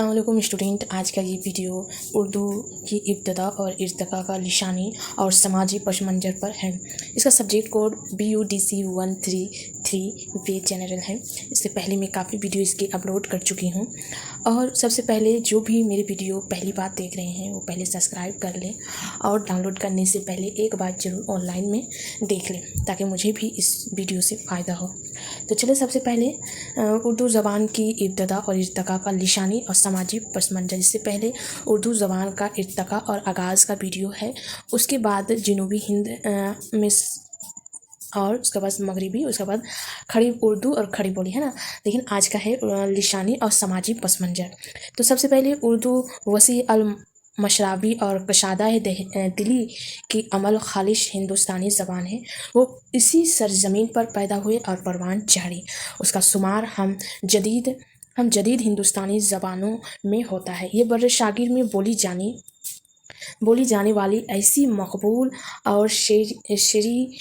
अस्सलाम वालेकुम स्टूडेंट। आज का ये वीडियो उर्दू की इब्तदा और इर्तिका का लिशानी और समाजी पस मंज़र पर है। इसका सब्जेक्ट कोड BUDC 133 पे जनरल है। इससे पहले मैं काफ़ी वीडियो इसकी अपलोड कर चुकी हूँ। और सबसे पहले जो भी मेरे वीडियो पहली बार देख रहे हैं वो पहले सब्सक्राइब कर लें और डाउनलोड करने से पहले एक बार ज़रूर ऑनलाइन में देख लें ताकि मुझे भी इस वीडियो से फ़ायदा हो। तो चलिए सबसे पहले उर्दू ज़बान की इब्तदा और इर्तिका का लिशानी और समाजी पस मंज़र। इससे पहले उर्दू ज़बान का इर्तिका और आगाज़ का वीडियो है, उसके बाद जनूबी हिंद में और उसके बाद मगरिबी, उसके बाद खड़ी उर्दू और खड़ी बोली है ना। लेकिन आज का है लिशानी और समाजी पस मंज़र। तो सबसे पहले उर्दू वसी अल मशराबी और कशादा दिली की अमल खालिश हिंदुस्तानी ज़बान है। वो इसी सरज़मीन पर पैदा हुए और परवान चढ़ी। उसका शुमार हम जदीद हिंदुस्तानी ज़बानों में होता है। ये बर्रशागिर में बोली जाने वाली ऐसी मकबूल और शेरी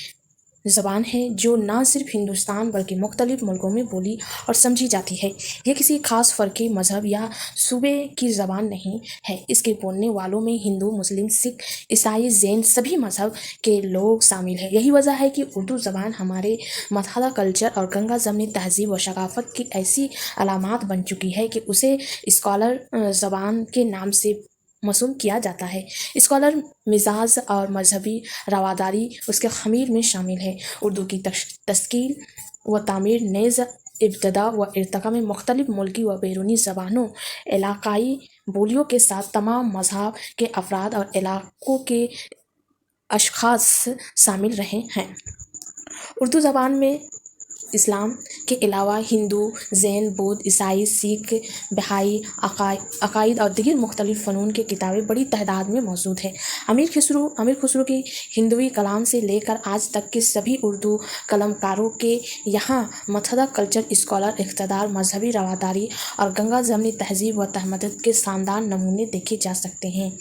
ज़बान है जो ना सिर्फ हिंदुस्तान बल्कि मुख्तलिफ़ मुल्कों में बोली और समझी जाती है। ये किसी ख़ास फ़र्क़े मज़हब या सूबे की ज़बान नहीं है। इसके बोलने वालों में हिंदू, मुस्लिम, सिख, ईसाई, जैन सभी मज़हब के लोग शामिल हैं। यही वजह है कि उर्दू ज़बान हमारे मथाला कल्चर और गंगा जमनी तहज़ीब व सक़ाफ़त की ऐसी अलामत बन चुकी है कि उसे स्कॉलर ज़बान के नाम से मौसूम किया जाता है। स्कॉलर मिजाज और मजहबी रवादारी उसके ख़मीर में शामिल है। उर्दू की तश्कील व तामीर नेज़ इब्तदा व इर्तिका में मुख्तलिफ़ मुल्की व बैरूनी ज़बानों, इलाक़ाई बोलियों के साथ तमाम मज़हब के अफराद और इलाक़ों के अशख़ास शामिल रहे हैं। उर्दू ज़बान में इस्लाम के अलावा हिंदू, जैन, बौद्ध, ईसाई, सिख, बहाई अकायद और दीगर मुख्तलिफ़ फ़नून की किताबें बड़ी तादाद में मौजूद हैं। अमीर खुसरो की हिंदवी कलाम से लेकर आज तक के सभी उर्दू कलमकारों के यहाँ मथाला कल्चर, स्कॉलर, इक़्तिदार, मजहबी रवादारी और गंगा जमनी तहज़ीब व तमद्दुन के शानदार नमूने देखे जा सकते हैं।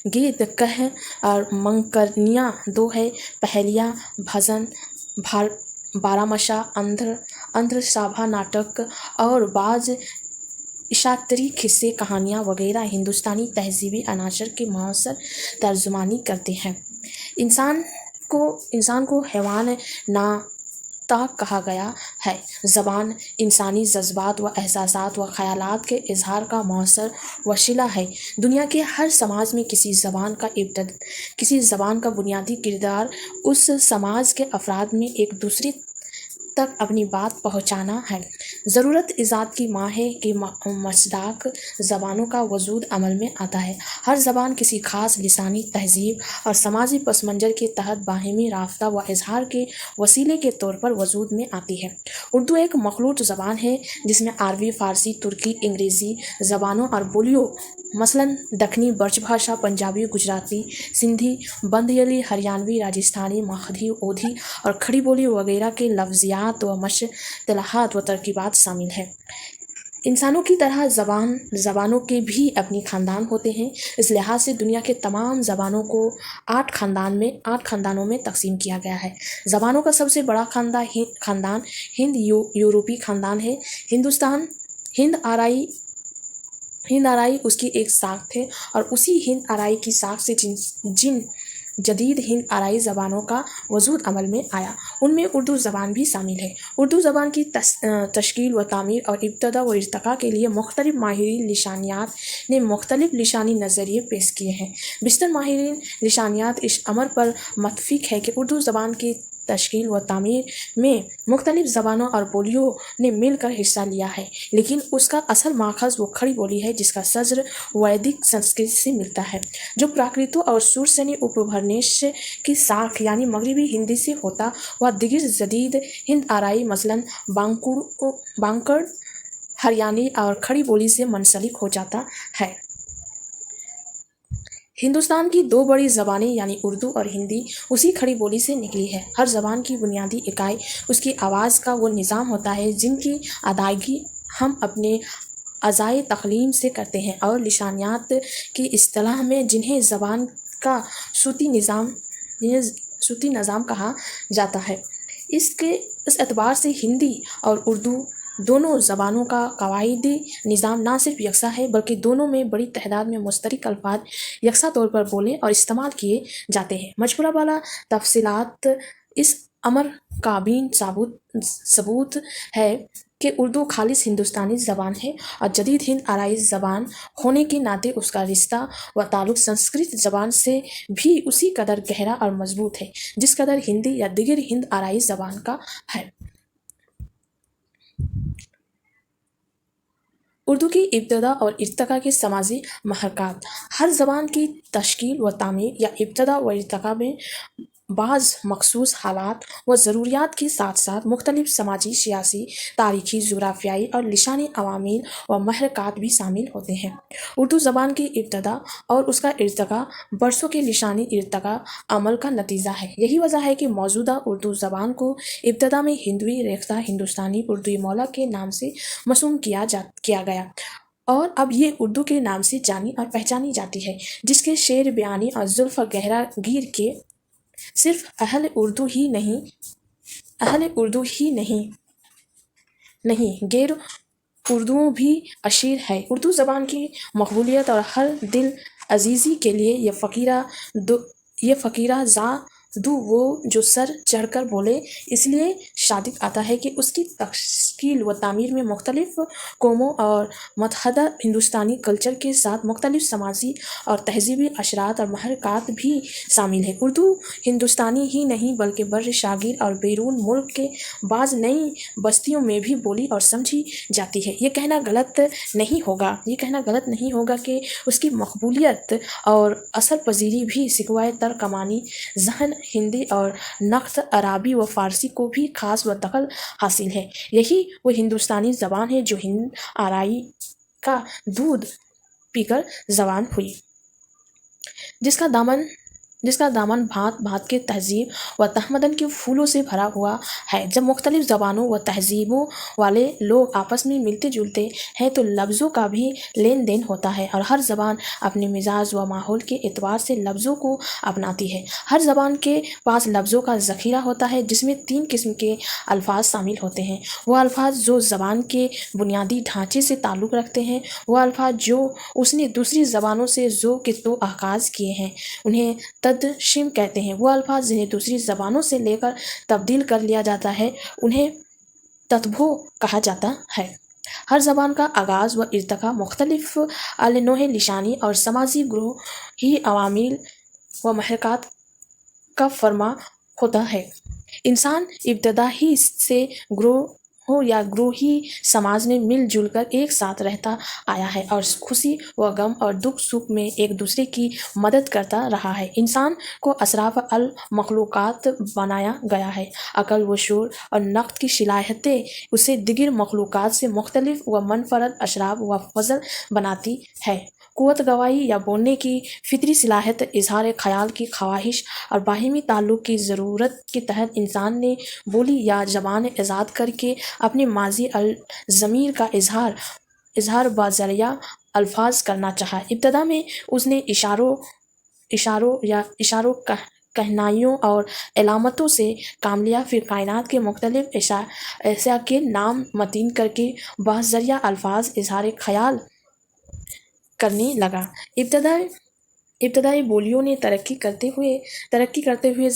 गीत कह और मंकरनियाँ दो है, पहेलियाँ, भजन, बारामशा, अंध्र साभा नाटक और बाज़ इशातरी किस्से कहानियाँ वगैरह हिंदुस्तानी तहज़ीबी अनासर की मौसर तर्जुमानी करते हैं। इंसान को हैवान नाताक कहा गया है। ज़बान इंसानी जज्बात व एहसासात व ख़यालात के इजहार का मौसर वसीला है। दुनिया के हर समाज में किसी ज़बान का बुनियादी किरदार उस समाज के अफराद में एक दूसरे तक अपनी बात पहुँचाना है। ज़रूरत इजाद की माँ है कि मसदाक ज़बानों का वजूद अमल में आता है। हर ज़बान किसी ख़ास लिसानी तहज़ीब और समाजी पस मंज़र के तहत बाहिमी राफ्ता व इजहार के वसीले के तौर पर वजूद में आती है। उर्दू एक मखलूत ज़बान है जिसमें अरबी, फ़ारसी, तुर्की, अंग्रेज़ी ज़बानों और बोलियों मसलन दक्खनी ब्रज भाषा, पंजाबी, गुजराती, सिंधी, बंदयली, हरियाणवी, राजस्थानी, मगधी, ओधी और खड़ी बोली वगैरह के लफ्ज़ियात व मुश्तलाहात व तरकीबात शामिल हैं। इंसानों की तरह ज़बानों के भी अपनी ख़ानदान होते हैं। इस लिहाज से दुनिया के तमाम ज़बानों को 8 ख़ानदानों में तकसीम किया गया है। ज़बानों का सबसे बड़ा ख़ानदान हिंद यूरोपी ख़ानदान है। हिंद आराई उसकी एक शाख थे और उसी हिंद आराई की शाख से जिन जदीद हिंद आराई ज़बानों का वजूद अमल में आया उनमें उर्दू ज़बान भी शामिल है। उर्दू ज़बान की तश्कील व तामीर और इब्तदा व इर्तिका के लिए मुख्तलिफ़ माहिरीन लिशानियात ने मुख्तलिफ़ लिशानी नज़रिए पेश किए हैं। बिस्तर माहिरीन लिशानियात इस अमर पर मुत्तफ़िक़ है कि उर्दू ज़बान की तश्कील व तामीर में मुख्तलिफ़ ज़बानों और बोलियों ने मिलकर हिस्सा लिया है, लेकिन उसका असल माखज़ वो खड़ी बोली है जिसका सज्र वैदिक संस्कृत से मिलता है, जो प्राकृतों और सुरसनी उपभरनेश की शाख यानी मगरिबी हिंदी से होता व दीगर जदीद हिंद आराई मसलन बांकड़, हरियाणी और खड़ी बोली से मुंसलिक हो जाता है। हिंदुस्तान की 2 बड़ी ज़बानें यानी उर्दू और हिंदी उसी खड़ी बोली से निकली है। हर ज़बान की बुनियादी इकाई उसकी आवाज़ का वो निज़ाम होता है जिनकी अदायगी हम अपने अज़ाए तक़लीम से करते हैं और लिशानियात की इस्तिलाह में जिन्हें ज़बान का सूती निज़ाम कहा जाता है। इस एतबार से हिंदी और उर्दू دونوں زبانوں کا قواعدی نظام نہ صرف یکساں ہے بلکہ دونوں میں بڑی تعداد میں مشترک الفاظ یکساں طور پر بولے اور استعمال کیے جاتے ہیں۔ مذکورہ بالا تفصیلات اس امر کا بین ثبوت ہے کہ اردو خالص ہندوستانی زبان ہے اور جدید ہند آرائی زبان ہونے کے ناطے اس کا رشتہ و تعلق سنسکرت زبان سے بھی اسی قدر گہرا اور مضبوط ہے جس قدر ہندی یا دیگر ہند آرائی زبان کا ہے۔ اردو کی ابتدا اور ارتقاء کے سماجی محرکات۔ ہر زبان کی تشکیل و تعمیر یا ابتدا و ارتقاء میں بعض مخصوص حالات و ضروریات کے ساتھ ساتھ مختلف سماجی، سیاسی، تاریخی، جغرافیائی اور لسانی عوامل و محرکات بھی شامل ہوتے ہیں۔ اردو زبان کی ابتدا اور اس کا ارتقاء برسوں کے لسانی ارتقاء عمل کا نتیجہ ہے۔ یہی وجہ ہے کہ موجودہ اردو زبان کو ابتدا میں ہندوی ریختہ ہندوستانی اردوی مولا کے نام سے مرسوم کیا گیا اور اب یہ اردو کے نام سے جانی اور پہچانی جاتی ہے، جس کے شعر بیانی اور زلف گہرا گیر کے صرف اہل اردو ہی نہیں غیر اردوؤں بھی اشیر ہے۔ اردو زبان کی مقبولیت اور ہر دل عزیزی کے لیے یہ فقیرہ زادو وہ جو سر چڑھ کر بولے، اس لیے صادق آتا ہے کہ اس کی تشکیل و تعمیر میں مختلف قوموں اور متحدہ ہندوستانی کلچر کے ساتھ مختلف سماجی اور تہذیبی اثرات اور محرکات بھی شامل ہیں۔ اردو ہندوستانی ہی نہیں بلکہ بر صغیر اور بیرون ملک کے بعض نئی بستیوں میں بھی بولی اور سمجھی جاتی ہے۔ یہ کہنا غلط نہیں ہوگا کہ اس کی مقبولیت اور اثر پذیری بھی سکوائے ترکمانی ذہن ہندی اور نقط عربی و فارسی کو بھی خاص و دخل حاصل ہے۔ یہی وہ ہندوستانی زبان ہے جو ہند آرائی کا دودھ پی کر زبان ہوئی، جس کا دامن بھانت بھانت کے تہذیب و تمدن کے پھولوں سے بھرا ہوا ہے۔ جب مختلف زبانوں و تہذیبوں والے لوگ آپس میں ملتے جلتے ہیں تو لفظوں کا بھی لین دین ہوتا ہے اور ہر زبان اپنے مزاج و ماحول کے اعتبار سے لفظوں کو اپناتی ہے۔ ہر زبان کے پاس لفظوں کا ذخیرہ ہوتا ہے جس میں 3 قسم کے الفاظ شامل ہوتے ہیں: وہ الفاظ جو زبان کے بنیادی ڈھانچے سے تعلق رکھتے ہیں، وہ الفاظ جو اس نے دوسری زبانوں سے ذو کے تو اخذ کیے ہیں، انہیں تدشیم کہتے ہیں۔ وہ الفاظ جنہیں دوسری زبانوں سے لے کر تبدیل کر لیا جاتا ہے انہیں تطبوع کہا جاتا ہے۔ ہر زبان کا آغاز و ارتقاء مختلف النوع لسانی اور سماجی گروہی عوامل و محرکات کا فرما ہوتا ہے۔ انسان ابتدا ہی سے گروہ یا گروہی سماج میں مل جل کر ایک ساتھ رہتا آیا ہے اور خوشی و غم اور دکھ سکھ میں ایک دوسرے کی مدد کرتا رہا ہے۔ انسان کو اشرف المخلوقات بنایا گیا ہے۔ عقل و شعور اور نقد کی صلاحیتیں اسے دیگر مخلوقات سے مختلف و منفرد اشراف و فضل بناتی ہے۔ قوت گوئی یا بولنے کی فطری صلاحیت، اظہار خیال کی خواہش اور باہمی تعلق کی ضرورت کے تحت انسان نے بولی یا زبان ایجاد کر کے اپنے ماضی الضمیر کا اظہار بذریعہ الفاظ کرنا چاہا۔ ابتدا میں اس نے اشاروں کہنائیوں اور علامتوں سے کام لیا، پھر کائنات کے مختلف اشیاء کے نام متعین کر کے بذریعہ الفاظ اظہار خیال کرنے لگا۔ ابتدائی بولیوں نے ترقی کرتے ہوئے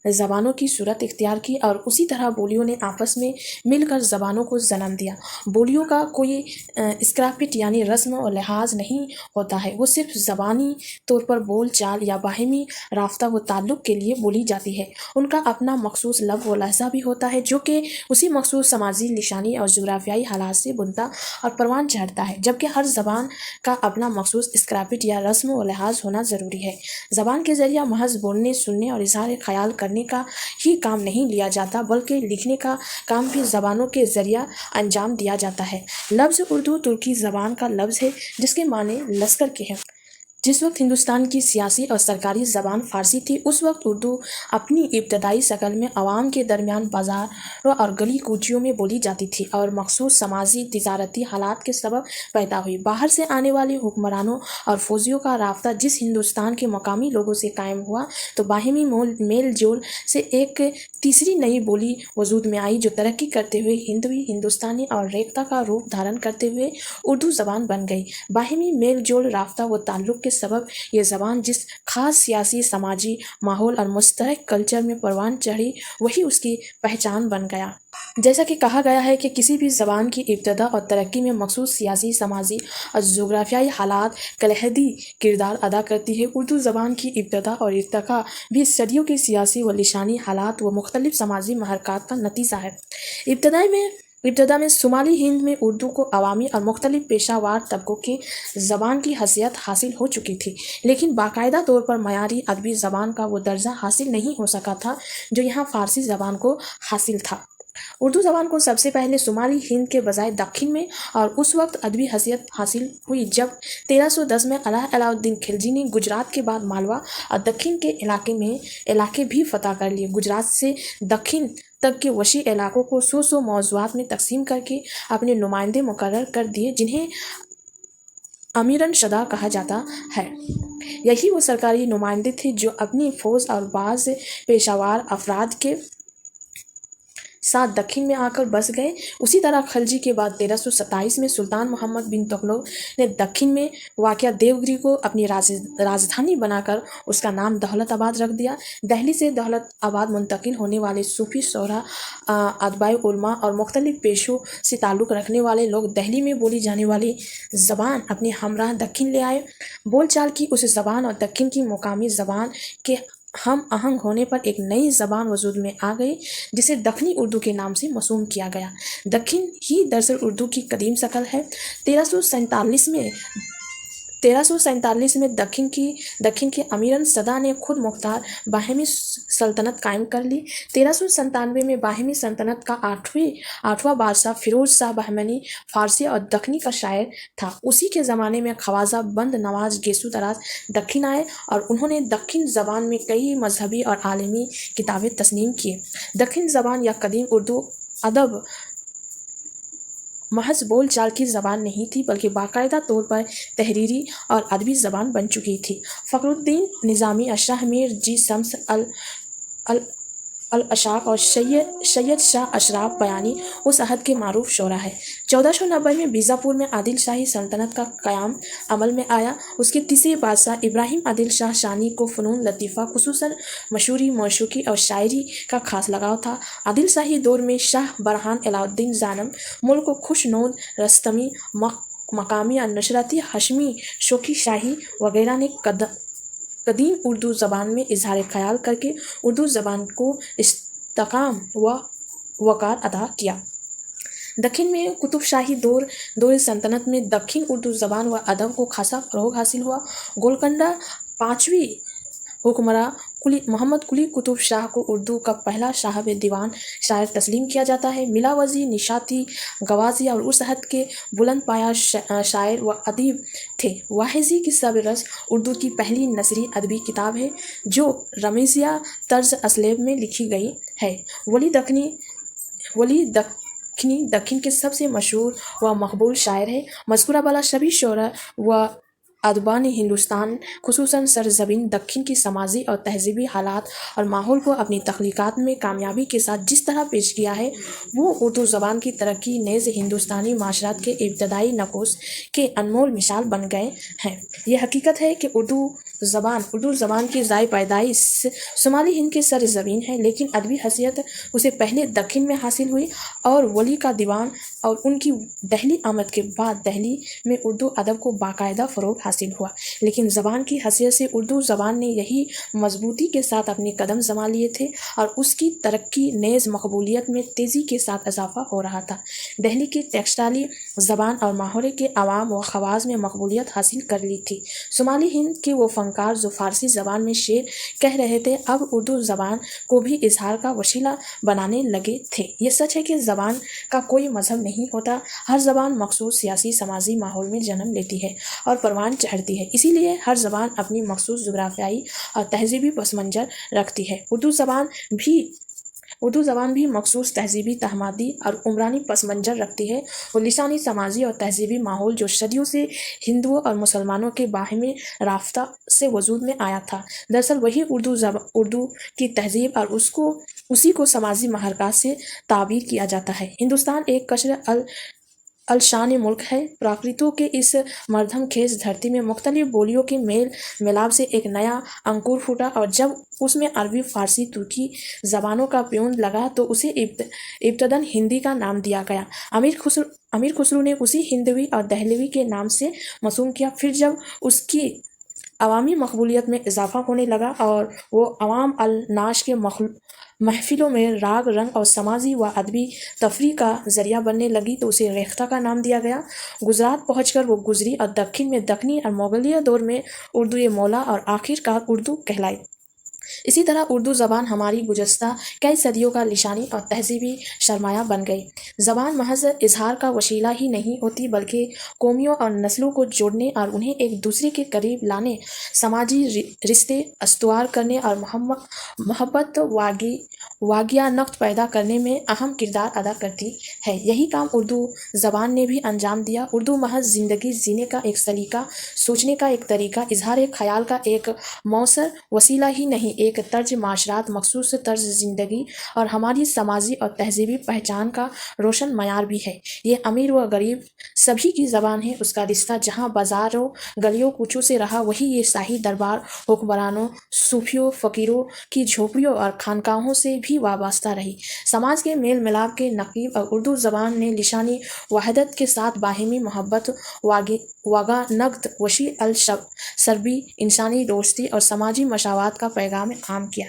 زبانوں کی صورت اختیار کی اور اسی طرح بولیوں نے آپس میں مل کر زبانوں کو جنم دیا۔ بولیوں کا کوئی اسکرپٹ یعنی رسم و لحاظ نہیں ہوتا ہے، وہ صرف زبانی طور پر بول چال یا باہمی رابطہ و تعلق کے لیے بولی جاتی ہے۔ ان کا اپنا مخصوص لب و لہجہ بھی ہوتا ہے جو کہ اسی مخصوص سماجی، لسانی اور جغرافیائی حالات سے بنتا اور پروان چڑھتا ہے، جبکہ ہر زبان کا اپنا مخصوص اسکرپٹ یا رسم و لحاظ ہونا ضروری ہے۔ زبان کے ذریعہ محض بولنے، سننے اور اظہار خیال کرنے کا ہی کام نہیں لیا جاتا بلکہ لکھنے کا کام بھی زبانوں کے ذریعہ انجام دیا جاتا ہے۔ لفظ اردو ترکی زبان کا لفظ ہے جس کے معنی لشکر کے ہیں۔ جس وقت ہندوستان کی سیاسی اور سرکاری زبان فارسی تھی، اس وقت اردو اپنی ابتدائی شکل میں عوام کے درمیان بازاروں اور گلی کوچیوں میں بولی جاتی تھی اور مخصوص سماجی تجارتی حالات کے سبب پیدا ہوئی۔ باہر سے آنے والے حکمرانوں اور فوجیوں کا رابطہ جس ہندوستان کے مقامی لوگوں سے قائم ہوا تو باہمی میل جول سے ایک तीसरी नई बोली वजूद में आई जो तरक्की करते हुए हिंदवी, हिंदुस्तानी और रेख्ता का रूप धारण करते हुए उर्दू ज़बान बन गई। बाहिमी मेल जोल, राफ्ता व ताल्लुक़ के सबब ये ज़बान जिस खास सियासी, समाजी माहौल और मुश्तरक कल्चर में परवान चढ़ी, वही उसकी पहचान बन गया। जैसा कि कहा गया है कि किसी भी ज़बान की इब्तदा और तरक्की में मखसूस सियासी, समाजी और जोग्राफियाई हालात कलहदी किरदार अदा करती है। उर्दू ज़बान की इब्तदा और इर्तिका भी सदियों के सियासी व लिसानी हालात व मुख्तलिफ समाजी महरक़ात का नतीजा है। इब्तदा में शुमाली हिंद में उर्दू को अवामी और मुख्तलिफ पेशावर तबकों की ज़बान की हैसियत हासिल हो चुकी थी, लेकिन बाकायदा तौर पर मयारी अदबी ज़बान का वो दर्जा हासिल नहीं हो सका था जो यहाँ फ़ारसी ज़बान को हासिल था। उर्दू ज़बान को सबसे पहले शुमाली हिंद के बजाय दक्षिण में और उस वक्त अदबी हैसियत हासिल हुई जब 1310 में अलाउद्दीन खिलजी ने गुजरात के बाद मालवा और दक्षिण के इलाके भी फतह कर लिए। गुजरात से दक्षिण तक के वसी इलाकों को 100 मौज़ूआत में तकसीम करके अपने नुमाइंदे मुकर्रर कर दिए, जिन्हें अमीरन शदा कहा जाता है। यही वो सरकारी नुमाइंदे थे जो अपनी फ़ौज और बाज़ पेशावर अफराद के साथ दक्षिण में आकर बस गए। उसी तरह खलजी के बाद 1327 में सुल्तान मोहम्मद बिन तुगलक ने दक्षिण में वाक़िआ देवगिरी को अपनी राजधानी बनाकर उसका नाम दौलताबाद रख दिया। दिल्ली से दौलताबाद मुंतकिल होने वाले सूफ़ी शोरा, अदबाए उलमा और मुख्तलिफ पेशों से ताल्लुक़ रखने वाले लोग दिल्ली में बोली जाने वाली ज़बान अपने हमराह दक्षिण ले आए। बोलचाल की उस ज़बान और दक्षिण की मुकामी ज़बान के हम आहंग होने पर एक नई ज़बान वजूद में आ गई, जिसे दक्षिणी उर्दू के नाम से मौसूम किया गया। दक्षिण ही दरअसल उर्दू की कदीम शक्ल है। 1347 में दक्षिण के अमीरन सदा ने खुद मुख्तार बाहिमी सल्तनत कायम कर ली। 1397 में बाहिमी सल्तनत का आठवां बादशाह फिरोज शाह बहमनी फारसी और दक्षिणी का शायर था। उसी के ज़माने में ख्वाजा बंद नवाज गेसू दराज दक्षिण आए और उन्होंने दक्षिण ज़बान में कई मजहबी और आलमी किताबें तस्लीम किए। दक्षिण ज़बान या कदीम उर्दू अदब महज बोल चाल की ज़बान नहीं थी, बल्कि बाकायदा तौर पर तहरीरी और अदबी ज़बान बन चुकी थी। फ़खरुद्दीन निज़ामी, शाह मीर जी शम्स अल अशाक और सैयद शाह अशराफ बयानी उस अहद के मारूफ शोरा है। 1490 में बीजापुर में आदिल शाही सल्तनत का क़याम अमल में आया। उसके तीसरे बादशाह इब्राहिम आदिल शाह शानी को फ़नून लतीफ़ा, खुसूसन मशहूरी, मौशूकी और शायरी का खास लगाव था। आदिल शाही दौर में शाह बरहान, अलाउद्दीन ज़ानम, मुल्क खुशनौद रस्तमी, मकामी और नुसरती हशमी, शोकी शाही वगैरह ने कदीम उर्दू ज़बान में इजहार ख्याल करके उर्दू ज़बान को इस्तेकाम व वक़ार अता किया। दक्षिण में कुतुब शाही दौर सल्तनत में दक्षिण उर्दू ज़बान व अदब को खासा फ़रोग़ हासिल हुआ। गोलकुंडा 5वीं हुक्मरान मोहम्मद कुली कुतुब शाह को उर्दू का पहला साहब दीवान शायर तस्लीम किया जाता है। मिलावजी, निशाती, गवाज़ी और उस हद के बुलंद पाया शायर व अदीब थे। वाहिज़ी की सब-ए-रस उर्दू की पहली नसरी अदबी किताब है जो रमीज़िया तर्ज असलेब में लिखी गई है। वली दक्षिण के सबसे मशहूर व मकबूल शायर है। मज़कूरा वाला सभी शोरा व अदबान हिंदुस्तान, खुसूसन सरज़मीन दक्षिण की समाजी और तहज़ीबी हालात और माहौल को अपनी तख्लीक़ात में कामयाबी के साथ जिस तरह पेश किया है, वो उर्दू ज़बान की तरक्की नेज़ हिंदुस्तानी माशरात के इब्तदाई नकोश के अनमोल मिसाल बन गए हैं। यह हकीकत है कि उर्दू ज़बान की ज़ाय पैदाइश शुमाली हिंद के सरज़मीन है, लेकिन अदबी हैसियत उसे पहले दक्षिण में हासिल हुई और वली का दीवान और उनकी दिल्ली आमद के बाद दिल्ली में उर्दू अदब को बाकायदा फ़रोग़ हासिल हुआ। लेकिन ज़बान की हैसियत से उर्दू ज़बान ने यही मजबूती के साथ अपने कदम जमा लिए थे और उसकी तरक्की नेज़ मकबूलियत में तेज़ी के साथ इजाफ़ा हो रहा था। दिल्ली की टेक्सटाइली ज़बान और माहौल के अवाम व ख़वास में मकबूलियत हासिल कर ली थी। शुमाली हिंद के वो फ़नकार जो फ़ारसी ज़बान में शेर कह रहे थे, अब उर्दू ज़बान को भी इजहार का वसीला बनाने लगे थे। ये सच है कि ज़बान का कोई मजहब नहीं होता। हर ज़बान मखसूस सियासी, समाजी माहौल में जन्म लेती है और परवान चढ़ती है। इसीलिए हर ज़बान अपनी मखसूस जुग़राफ़ियाई और तहज़ीबी पस मंज़र रखती है। उर्दू ज़बान भी اردو زبان بھی مخصوص تہذیبی، تہمادی اور عمرانی پس منظر رکھتی ہے اور لسانی، سماجی اور تہذیبی ماحول جو صدیوں سے ہندوؤں اور مسلمانوں کے باہمی رابطہ سے وجود میں آیا تھا، دراصل وہی اردو کی تہذیب اور اسی کو سماجی محرکات سے تعبیر کیا جاتا ہے۔ ہندوستان ایک کثیر الشان ملک ہے۔ پراکرتوں کے اس مردھم خیز دھرتی میں مختلف بولیوں کے میل ملاپ سے ایک نیا انکور پھوٹا، اور جب اس میں عربی، فارسی، ترکی زبانوں کا پیوند لگا تو اسے ابتداً ہندی کا نام دیا گیا۔ امیر خسرو نے اسے ہندوی اور دہلوی کے نام سے موسوم کیا۔ پھر جب اس کی عوامی مقبولیت میں اضافہ ہونے لگا اور وہ عوام الناس کے محفلوں میں راگ، رنگ اور سماجی و ادبی تفریح کا ذریعہ بننے لگی تو اسے ریختہ کا نام دیا گیا۔ گجرات پہنچ کر وہ گجری اور دکن میں دکنی اور مغلیہ دور میں اردو مولا اور آخر کار اردو کہلائی۔ اسی طرح اردو زبان ہماری گزشتہ کئی صدیوں کا لسانی اور تہذیبی سرمایہ بن گئی۔ زبان محض اظہار کا وسیلہ ہی نہیں ہوتی بلکہ قوموں اور نسلوں کو جوڑنے اور انہیں ایک دوسرے کے قریب لانے، سماجی رشتے استوار کرنے اور محبت واگیانت پیدا کرنے میں اہم کردار ادا کرتی ہے۔ یہی کام اردو زبان نے بھی انجام دیا۔ اردو محض زندگی جینے کا ایک سلیقہ، سوچنے کا ایک طریقہ، اظہار خیال کا ایک مؤثر وسیلہ ہی نہیں، ایک طرز معاشرت، مخصوص طرز زندگی اور ہماری سماجی اور تہذیبی پہچان کا روشن معیار بھی ہے۔ یہ امیر و غریب سبھی کی زبان ہے۔ اس کا رشتہ جہاں بازاروں، گلیوں کوچوں سے رہا، وہی یہ شاہی دربار، حکمرانوں، صوفیوں، فقیروں کی جھوپڑیوں اور خانقاہوں سے بھی وابستہ رہی۔ سماج کے میل ملاپ کے نقیب اور اردو زبان نے لسانی وحدت کے ساتھ باہمی محبت، واگانت، وسیع الشربی، انسانی دوستی اور سماجی مساوات کا پیغام عام کیا۔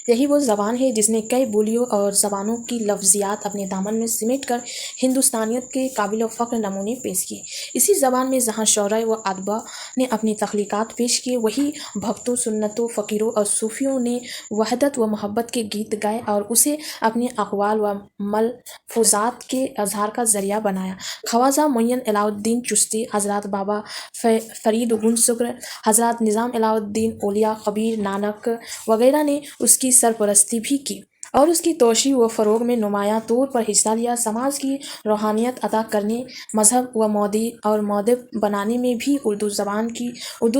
یہی وہ زبان ہے جس نے کئی بولیوں اور زبانوں کی لفظیات اپنے دامن میں سمیٹ کر ہندوستانیت کے قابل فخر نمونے پیش کیے۔ اسی زبان میں جہاں شعراء و ادباء نے اپنی تخلیقات پیش کیے، وہیں بھکتوں، سنتوں، فقیروں اور صوفیوں نے وحدت و محبت کے گیت گائے اور اسے اپنے اقوال و ملفوظات کے اظہار کا ذریعہ بنایا۔ خواجہ معین الہ الدین چشتی، حضرت بابا فرید گنج شکر، حضرت نظام الہ الدین اولیا، کبیر، نانک وغیرہ نے اس کی سرپرستی بھی کی اور اس کی توسیع و فروغ میں نمایاں طور پر حصہ لیا۔ سماج کی روحانیت عطا کرنے، مذہب و مودب بنانے میں بھی اردو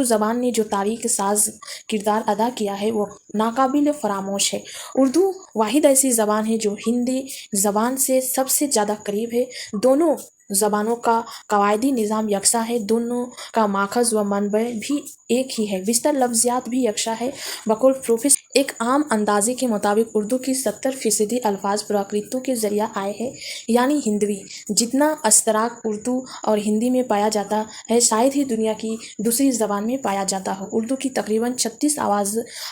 زبان نے جو تاریخ ساز کردار ادا کیا ہے وہ ناقابل فراموش ہے۔ اردو واحد ایسی زبان ہے جو ہندی زبان سے سب سے زیادہ قریب ہے۔ دونوں زبانوں کا قواعدی نظام یکساں ہے، دونوں کا ماخذ و منبع بھی ایک ہی ہے، بیشتر لفظیات بھی یکساں ہے۔ بقول پروفیسر ایک عام اندازے کے مطابق اردو کی 70% الفاظ پراکرتوں کے ذریعہ آئے ہیں، یعنی ہندوی۔ جتنا اشتراک اردو اور ہندی میں پایا جاتا ہے شاید ہی دنیا کی دوسری زبان میں پایا جاتا ہو۔ اردو کی تقریباً 36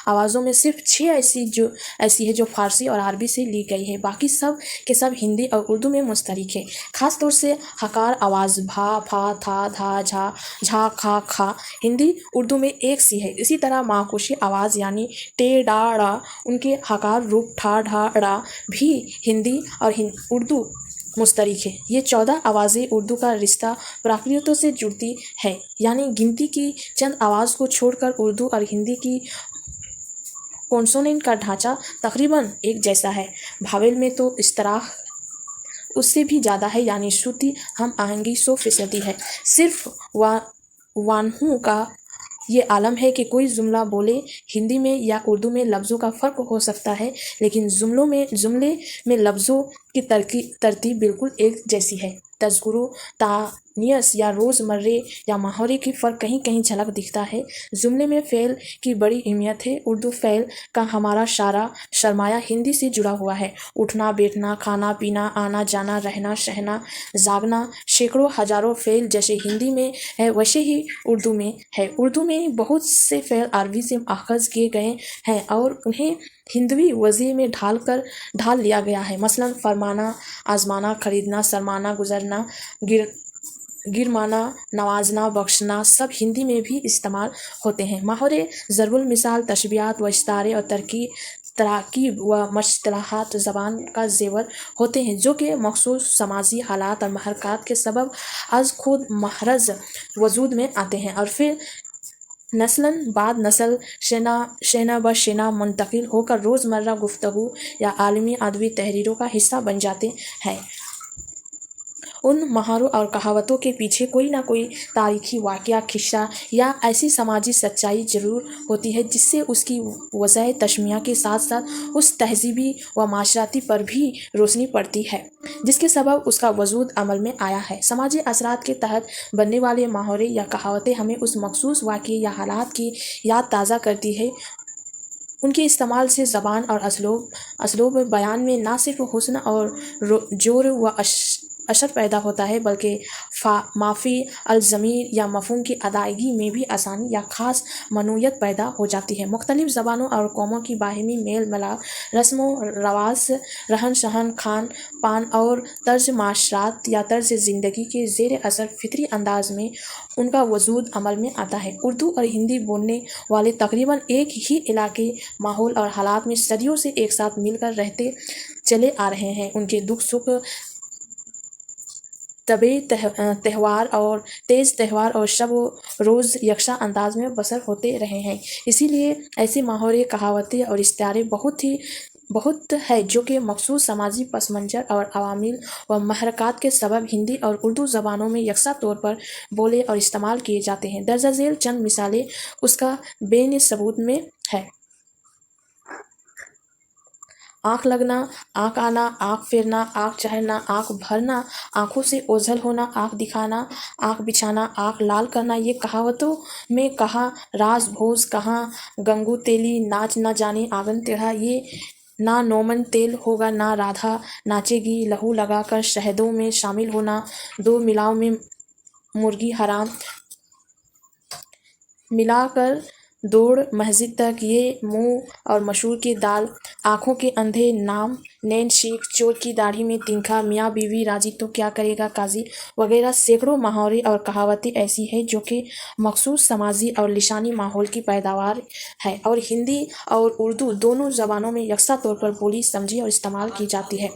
آوازوں میں صرف 6 ایسی ہے جو فارسی اور عربی سے لی گئی ہے، باقی سب کے سب ہندی اور اردو میں مشترک ہے۔ خاص طور سے ہکار آواز بھا، پھا، تھا، دھا، جھا، جھا، کھا، کھا ہندی اردو میں ایک سی ہے۔ اسی طرح معکوسی آواز یعنی ٹے، ڈا، ڑا، ان کے ہکار روپ ٹھا، ڈھا، ڑا بھی ہندی اور اردو مشترک ہے۔ یہ 14 آوازیں اردو کا رشتہ پراکرتوں سے جڑتی ہے، یعنی گنتی کی چند آواز کو چھوڑ کر اردو اور ہندی کی کونسوننٹ کا ڈھانچہ تقریباً ایک جیسا ہے۔ بھاول میں تو اشتراک اس سے بھی زیادہ ہے، یعنی شروتی ہم آہنگی 100% ہے۔ صرف وانہوں کا یہ عالم ہے کہ کوئی جملہ بولے ہندی میں یا اردو میں لفظوں کا فرق ہو سکتا ہے، لیکن جملے میں لفظوں کی ترتیب بالکل ایک جیسی ہے۔ تذکرہ، تانیث یا روز مرہ یا محاورے کی فرق کہیں کہیں جھلک دکھتا ہے۔ جملے میں فعل کی بڑی اہمیت ہے۔ اردو فعل کا ہمارا سارا سرمایہ ہندی سے جڑا ہوا ہے۔ اٹھنا، بیٹھنا، کھانا پینا، آنا جانا، رہنا سہنا، جاگنا، سینکڑوں ہزاروں فعل جیسے ہندی میں ہے ویسے ہی اردو میں ہے۔ اردو میں بہت سے فعل عربی سے اخذ کیے گئے ہیں اور انہیں ہندوی وضع میں ڈھال لیا گیا ہے۔ مثلاً فرمانا، آزمانا، خریدنا، شرمانا، گزرنا، گرمانا، نوازنا، بخشنا سب ہندی میں بھی استعمال ہوتے ہیں۔ محاورے، ضرب المثال، تشبیہات و استعارے اور تراکیب و مصطلحات زبان کا زیور ہوتے ہیں جو کہ مخصوص سماجی حالات اور محرکات کے سبب از خود محض وجود میں آتے ہیں اور پھر नस्लन बाद नस्ल शेना ब शेना मुंतकिल होकर रोज़मर्रा गुफ्तगू या आलमी अदबी तहरीरों का हिस्सा बन जाते हैं। उन मुहावरों और कहावतों के पीछे कोई ना कोई तारीखी वाक़या, किस्सा या ऐसी समाजी सच्चाई ज़रूर होती है जिससे उसकी वजह तशमीया के साथ साथ उस तहज़ीबी व माशराती पर भी रोशनी पड़ती है जिसके सबब उसका वजूद अमल में आया है। समाजी असरात के तहत बनने वाले मुहावरे या कहावतें हमें उस मखसूस वाक़ये या हालात की याद ताज़ा करती है। उनके इस्तेमाल से ज़बान और असलूब बयान में ना सिर्फ हुस्न और जोर व असर पैदा होता है बल्कि माफ़ी अलज़मीर या मफ़हूम की अदायगी में भी आसानी या ख़ास मनूयत पैदा हो जाती है। मुख्तलिफ़ ज़बानों और कौमों की बाहमी मेल मिलाप, रस्म व रवाज, रहन सहन, खान पान और तर्ज माशरात या तर्ज ज़िंदगी के ज़ेर असर फितरी अंदाज में उनका वजूद अमल में आता है। उर्दू और हिंदी बोलने वाले तकरीबन एक ही इलाके, माहौल और हालात में सदियों से एक साथ मिलकर रहते चले आ रहे हैं। उनके दुख सुख, त्यौहार और शब रोज़ यकसा अंदाज में बसर होते रहे हैं। इसीलिए ऐसे मुहावरे, कहावतें और इस्तारे बहुत है जो कि मखसूस समाजी पस मंज़र और अवामिल व महरक़ात के सबब हिंदी और उर्दू ज़बानों में यकसा तौर पर बोले और इस्तेमाल किए जाते हैं। दर्ज झेल चंद मिसालें उसका बेन सबूत में है। आँख लगना, आँख आना, आँख फेरना, आँख चढ़ना, आँख भरना, आँखों से ओझल होना, आँख दिखाना, आँख बिछाना, आँख लाल करना। ये कहावतों में कहाँ राज भोज, कहाँ गंगू तेली, नाच न जाने आंगन टेढ़ा, ये ना नौमन तेल होगा ना राधा नाचेगी, लहू लगाकर शहदों में शामिल होना, दो मिलाव में मुर्गी हराम, मिलाकर दौड़ मस्जिद तक, ये मुँह और मशहूर की दाल, आँखों के अंधे नाम, नैन शीख, चोर की दाढ़ी में तिनका, मियाँ बीवी राजी तो क्या करेगा काजी वगैरह। सैकड़ों मुहावरे और कहावतें ऐसी हैं जो कि मखसूस समाजी और लिसानी माहौल की पैदावार है और हिंदी और उर्दू दोनों ज़बानों में यकसा तौर पर बोली, समझी और इस्तेमाल की जाती है।